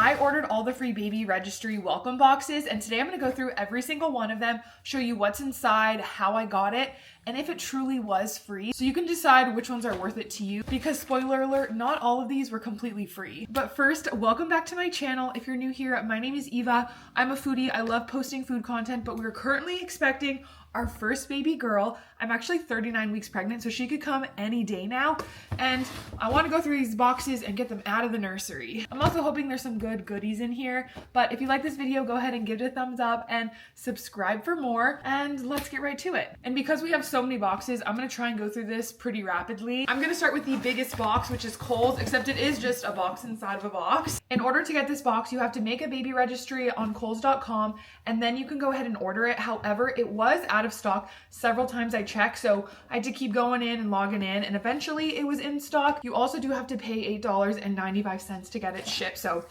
I ordered all the free baby registry welcome boxes, and today I'm going to go through every single one of them, show you what's inside, how I got it, and if it truly was free, so you can decide which ones are worth it to you, because spoiler alert, not all of these were completely free. But first, welcome back to my channel. If you're new here, my name is Eva. I'm a foodie. I love posting food content, but we're currently expecting our first baby girl. I'm actually 39 weeks pregnant, so she could come any day now. And I want to go through these boxes and get them out of the nursery. I'm also hoping there's some good goodies in here. But if you like this video, go ahead and give it a thumbs up and subscribe for more. And let's get right to it. And because we have so many boxes, I'm going to try and go through this pretty rapidly. I'm going to start with the biggest box, which is Kohls, except it is just a box inside of a box. In order to get this box, you have to make a baby registry on Kohls.com, and then you can go ahead and order it. However, it was out of stock several times I checked, so I had to keep going in and logging in, and eventually it was in stock. You also do have to pay $8.95 to get it shipped, so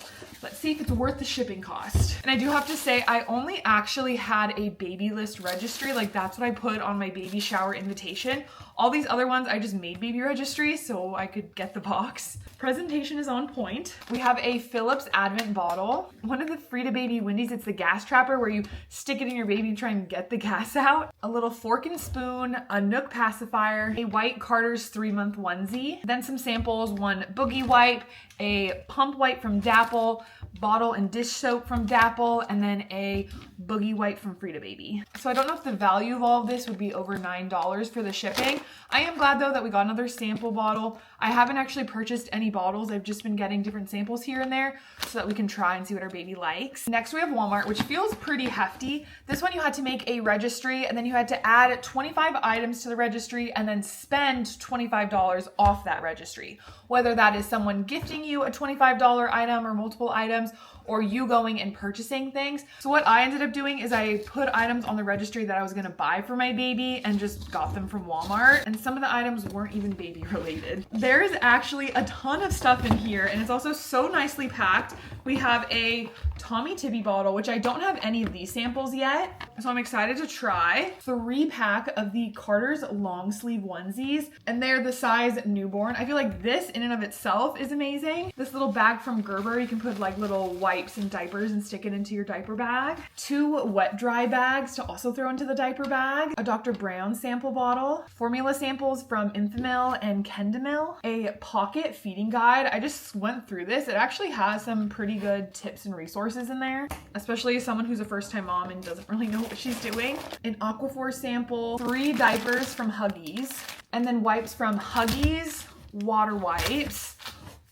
let's see if it's worth the shipping cost. And I do have to say, I only actually had a Babylist registry, like that's what I put on my baby shower invitation. All these other ones, I just made baby registries so I could get the box. Presentation is on point. We have a Philips Advent bottle. One of the free to baby Wendy's, it's the gas trapper where you stick it in your baby and try and get the gas out. A little fork and spoon, a Nook pacifier, a white Carter's 3-month onesie, then some samples, one boogie wipe, a pump wipe from Dapple, bottle and dish soap from Dapple, and then a boogie wipe from Free to Baby. So I don't know if the value of all of this would be over $9 for the shipping. I am glad though that we got another sample bottle. I haven't actually purchased any bottles. I've just been getting different samples here and there so that we can try and see what our baby likes. Next we have Walmart, which feels pretty hefty. This one you had to make a registry, and then you had to add 25 items to the registry and then spend $25 off that registry. Whether that is someone gifting you a $25 item or multiple items, or you going and purchasing things. So what I ended up doing is I put items on the registry that I was gonna buy for my baby and just got them from Walmart. And some of the items weren't even baby related. There is actually a ton of stuff in here, and it's also so nicely packed. We have a Tommy Tibby bottle, which I don't have any of these samples yet, so I'm excited to try. 3-pack of the Carter's long sleeve onesies, and they're the size newborn. I feel like this in and of itself is amazing. This little bag from Gerber, you can put like little wipes and diapers and stick it into your diaper bag. 2 wet dry bags to also throw into the diaper bag. A Dr. Brown sample bottle. Formula samples from Enfamil and Kendamil. A pocket feeding guide. I just went through this. It actually has some pretty good tips and resources in there, especially as someone who's a first-time mom and doesn't really know what she's doing. An Aquaphor sample. 3 diapers from Huggies. And then wipes from Huggies, water wipes,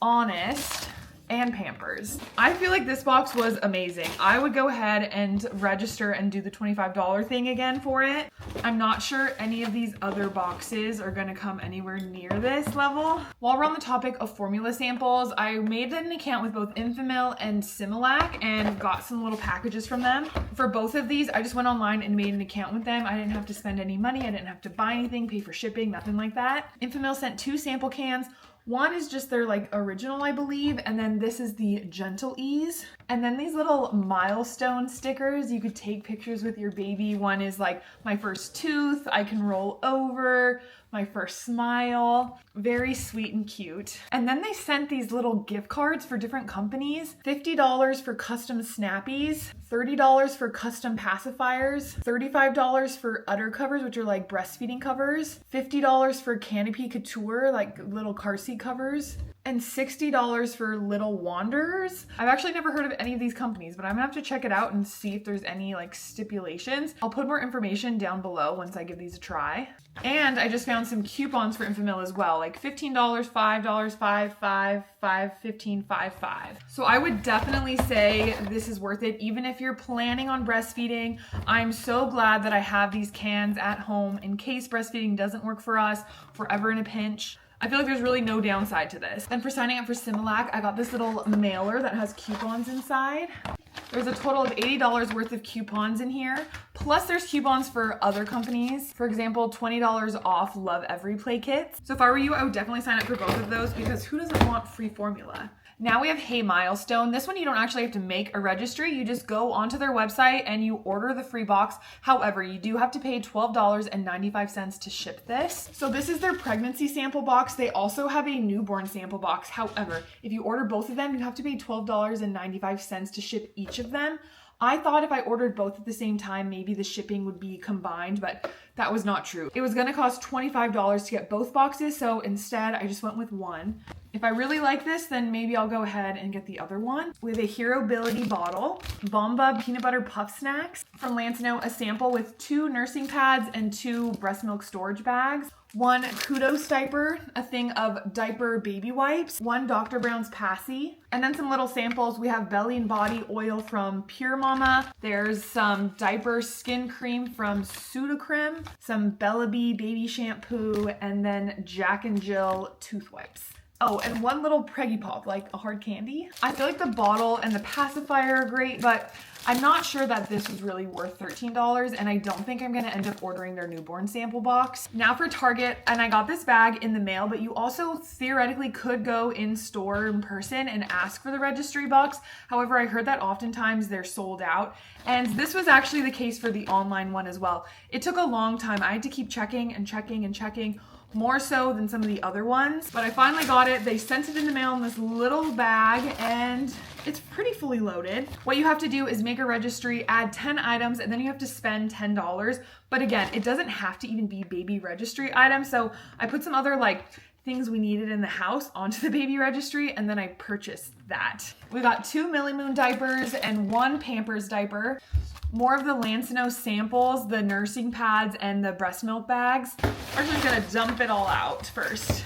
Honest, and Pampers. I feel like this box was amazing. I would go ahead and register and do the $25 thing again for it. I'm not sure any of these other boxes are gonna come anywhere near this level. While we're on the topic of formula samples, I made an account with both Enfamil and Similac and got some little packages from them. For both of these, I just went online and made an account with them. I didn't have to spend any money. I didn't have to buy anything, pay for shipping, nothing like that. Enfamil sent 2 sample cans. One is just their like original, I believe, and then this is the Gentle Ease. And then these little Milestone stickers, you could take pictures with your baby. One is like, my first tooth, I can roll over, my first smile. Very sweet and cute. And then they sent these little gift cards for different companies. $50 for custom snappies, $30 for custom pacifiers, $35 for udder covers, which are like breastfeeding covers, $50 for Canopy Couture, like little car seat covers, and $60 for Little Wanderers. I've actually never heard of any of these companies, but I'm gonna have to check it out and see if there's any like stipulations. I'll put more information down below once I give these a try. And I just found some coupons for Enfamil as well, like $15, $5, $5, $5, $5, $15, $5, $5. So I would definitely say this is worth it, even if you're planning on breastfeeding. I'm so glad that I have these cans at home in case breastfeeding doesn't work for us, if we're ever in a pinch. I feel like there's really no downside to this. And for signing up for Similac, I got this little mailer that has coupons inside. There's a total of $80 worth of coupons in here. Plus there's coupons for other companies. For example, $20 off Love Every Play kits. So if I were you, I would definitely sign up for both of those because who doesn't want free formula? Now we have Hey Milestone. This one you don't actually have to make a registry. You just go onto their website and you order the free box. However, you do have to pay $12.95 to ship this. So this is their pregnancy sample box. They also have a newborn sample box. However, if you order both of them, you have to pay $12.95 to ship each of them. I thought if I ordered both at the same time, maybe the shipping would be combined, but that was not true. It was gonna cost $25 to get both boxes, so instead I just went with one. If I really like this, then maybe I'll go ahead and get the other one. We have a Herobility bottle, Bomba peanut butter puff snacks from Lansino, a sample with 2 nursing pads and 2 breast milk storage bags. 1 Kudos diaper, a thing of diaper baby wipes, 1 Dr. Brown's Passy, and then some little samples. We have belly and body oil from Pure Mama. There's some diaper skin cream from Sudocrem, some Bella Bee baby shampoo, and then Jack and Jill tooth wipes. Oh, and 1 little Preggy Pop, like a hard candy. I feel like the bottle and the pacifier are great, but I'm not sure that this was really worth $13, and I don't think I'm gonna end up ordering their newborn sample box. Now for Target, and I got this bag in the mail, but you also theoretically could go in store in person and ask for the registry box. However, I heard that oftentimes they're sold out, and this was actually the case for the online one as well. It took a long time. I had to keep checking and checking and checking, more so than some of the other ones, but I finally got it. They sent it in the mail in this little bag, and it's pretty fully loaded. What you have to do is make a registry, add 10 items, and then you have to spend $10. But again, it doesn't have to even be baby registry items. So I put some other like things we needed in the house onto the baby registry, and then I purchased that. We got 2 Millie Moon diapers and 1 Pampers diaper. More of the Lansino samples, the nursing pads, and the breast milk bags. We're just gonna dump it all out first.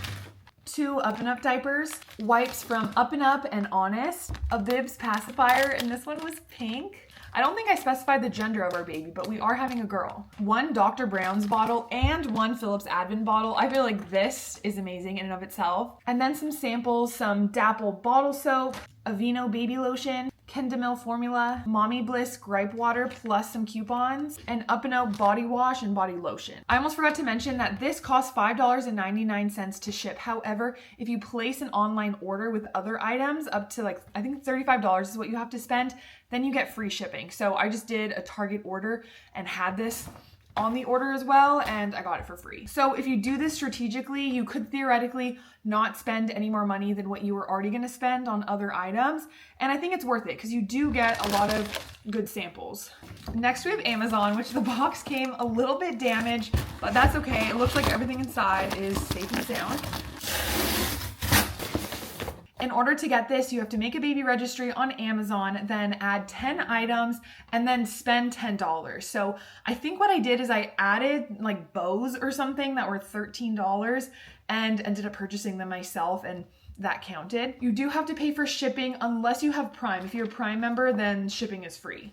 2 Up and Up diapers, wipes from Up and Up and Honest, a Bibs pacifier, and this one was pink. I don't think I specified the gender of our baby, but we are having a girl. 1 Dr. Brown's bottle and 1 Phillips Advent bottle. I feel like this is amazing in and of itself. And then some samples, some Dapple bottle soap, Aveeno baby lotion, Kendamil formula, Mommy Bliss gripe water, plus some coupons, and Up and Out body wash and body lotion. I almost forgot to mention that this costs $5.99 to ship. However, if you place an online order with other items up to like, I think $35 is what you have to spend, then you get free shipping. So I just did a Target order and had this on the order as well, and I got it for free. So if you do this strategically, you could theoretically not spend any more money than what you were already going to spend on other items, and I think it's worth it because you do get a lot of good samples. Next we have Amazon, which the box came a little bit damaged, but that's okay. It looks like everything inside is safe and sound. In order to get this, you have to make a baby registry on Amazon, then add 10 items, and then spend $10. So I think what I did is I added like bows or something that were $13 and ended up purchasing them myself, and that counted. You do have to pay for shipping unless you have Prime. If you're a Prime member, then shipping is free.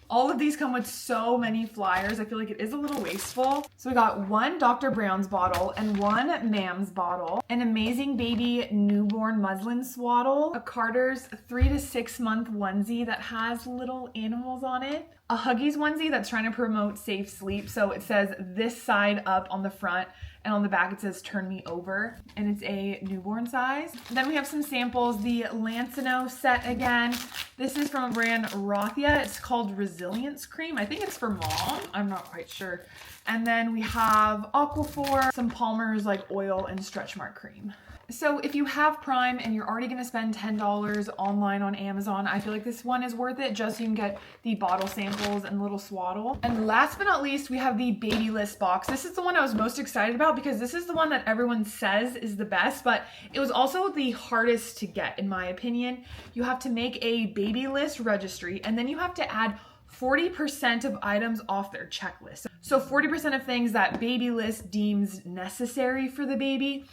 All of these come with so many flyers. I feel like it is a little wasteful. So we got 1 Dr. Brown's bottle and 1 Mam's bottle, an Amazing Baby newborn muslin swaddle, a Carter's 3 to 6 month onesie that has little animals on it, a Huggies onesie that's trying to promote safe sleep. So it says this side up on the front, and on the back it says turn me over, and it's a newborn size. Then we have some samples, the Lansino set again. This is from a brand Rothia. It's called Resilience Cream. I think it's for mom. I'm not quite sure. And then we have Aquaphor, some Palmer's like oil and stretch mark cream. So if you have Prime and you're already going to spend $10 online on Amazon, I feel like this one is worth it just so you can get the bottle samples and little swaddle. And last but not least, we have the Babylist box. This is the one I was most excited about because this is the one that everyone says is the best, but it was also the hardest to get in my opinion. You have to make a Babylist registry, and then you have to add 40% of items off their checklist. So 40% of things that Babylist deems necessary for the baby.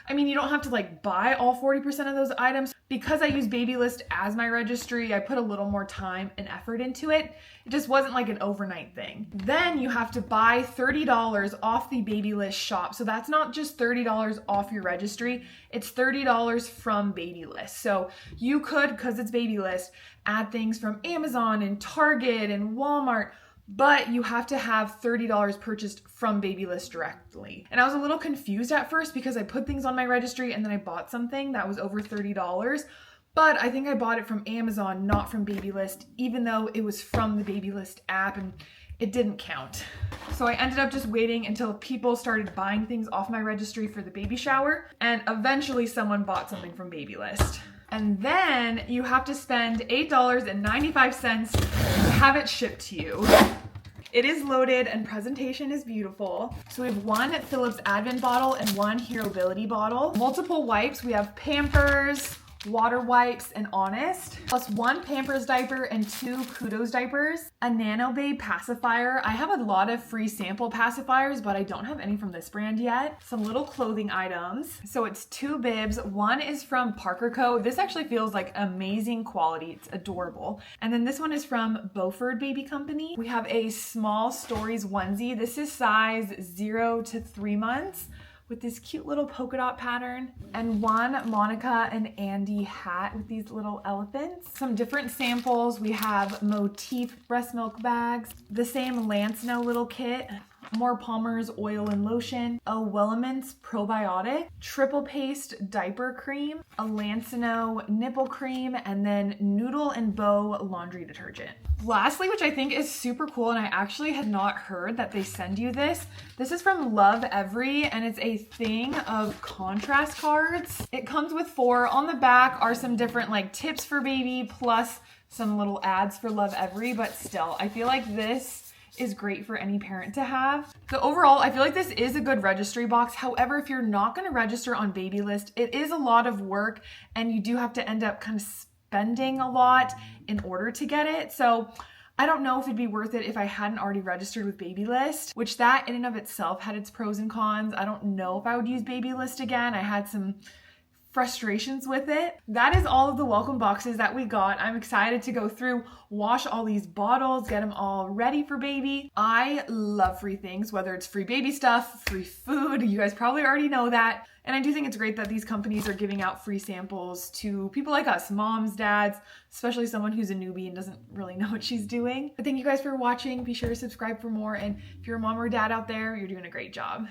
I mean, you don't have to like buy all 40% of those items. Because I use Babylist as my registry, I put a little more time and effort into it. It just wasn't like an overnight thing. Then you have to buy $30 off the Babylist shop. So that's not just $30 off your registry, it's $30 from Babylist. So you could, because it's Babylist, add things from Amazon and Target and Walmart, but you have to have $30 purchased from Babylist directly. And I was a little confused at first because I put things on my registry and then I bought something that was over $30. But I think I bought it from Amazon, not from Babylist, even though it was from the Babylist app and it didn't count. So I ended up just waiting until people started buying things off my registry for the baby shower, and eventually someone bought something from Babylist. And then you have to spend $8.95 to have it shipped to you. It is loaded and presentation is beautiful. So we have one Philips Advent bottle and one Hero Ability bottle. Multiple wipes. We have Pampers, water wipes, and Honest, plus one Pampers diaper and two Kudos diapers, a Nano Babe pacifier. I have a lot of free sample pacifiers, but I don't have any from this brand yet. Some little clothing items. So it's two bibs. One is from Parker Co. This actually feels like amazing quality. It's adorable. And then this one is from Beaufort Baby Company. We have a small Stories onesie. This is size 0 to 3 months, with this cute little polka dot pattern, and one Monica and Andy hat with these little elephants. Some different samples. We have Motif breast milk bags, the same Lanceno little kit, more Palmer's oil and lotion, a Welleman's probiotic, triple paste diaper cream, a Lanceno nipple cream, and then Noodle and Bow laundry detergent. Lastly, which I think is super cool, and I actually had not heard that they send you this. This is from Love Every, and it's a thing of contrast cards. It comes with 4. On the back are some different like tips for baby, plus some little ads for Love Every, but still, I feel like this is great for any parent to have. So overall, I feel like this is a good registry box. However, if you're not going to register on Babylist, it is a lot of work and you do have to end up kind of spending a lot in order to get it. So I don't know if it'd be worth it if I hadn't already registered with Babylist, which that in and of itself had its pros and cons. I don't know if I would use Babylist again. I had some frustrations with it. That is all of the welcome boxes that we got. I'm excited to go through, wash all these bottles, get them all ready for baby. I love free things, whether it's free baby stuff, free food. You guys probably already know that. And I do think it's great that these companies are giving out free samples to people like us, moms, dads, especially someone who's a newbie and doesn't really know what she's doing. But thank you guys for watching. Be sure to subscribe for more. And if you're a mom or dad out there, you're doing a great job.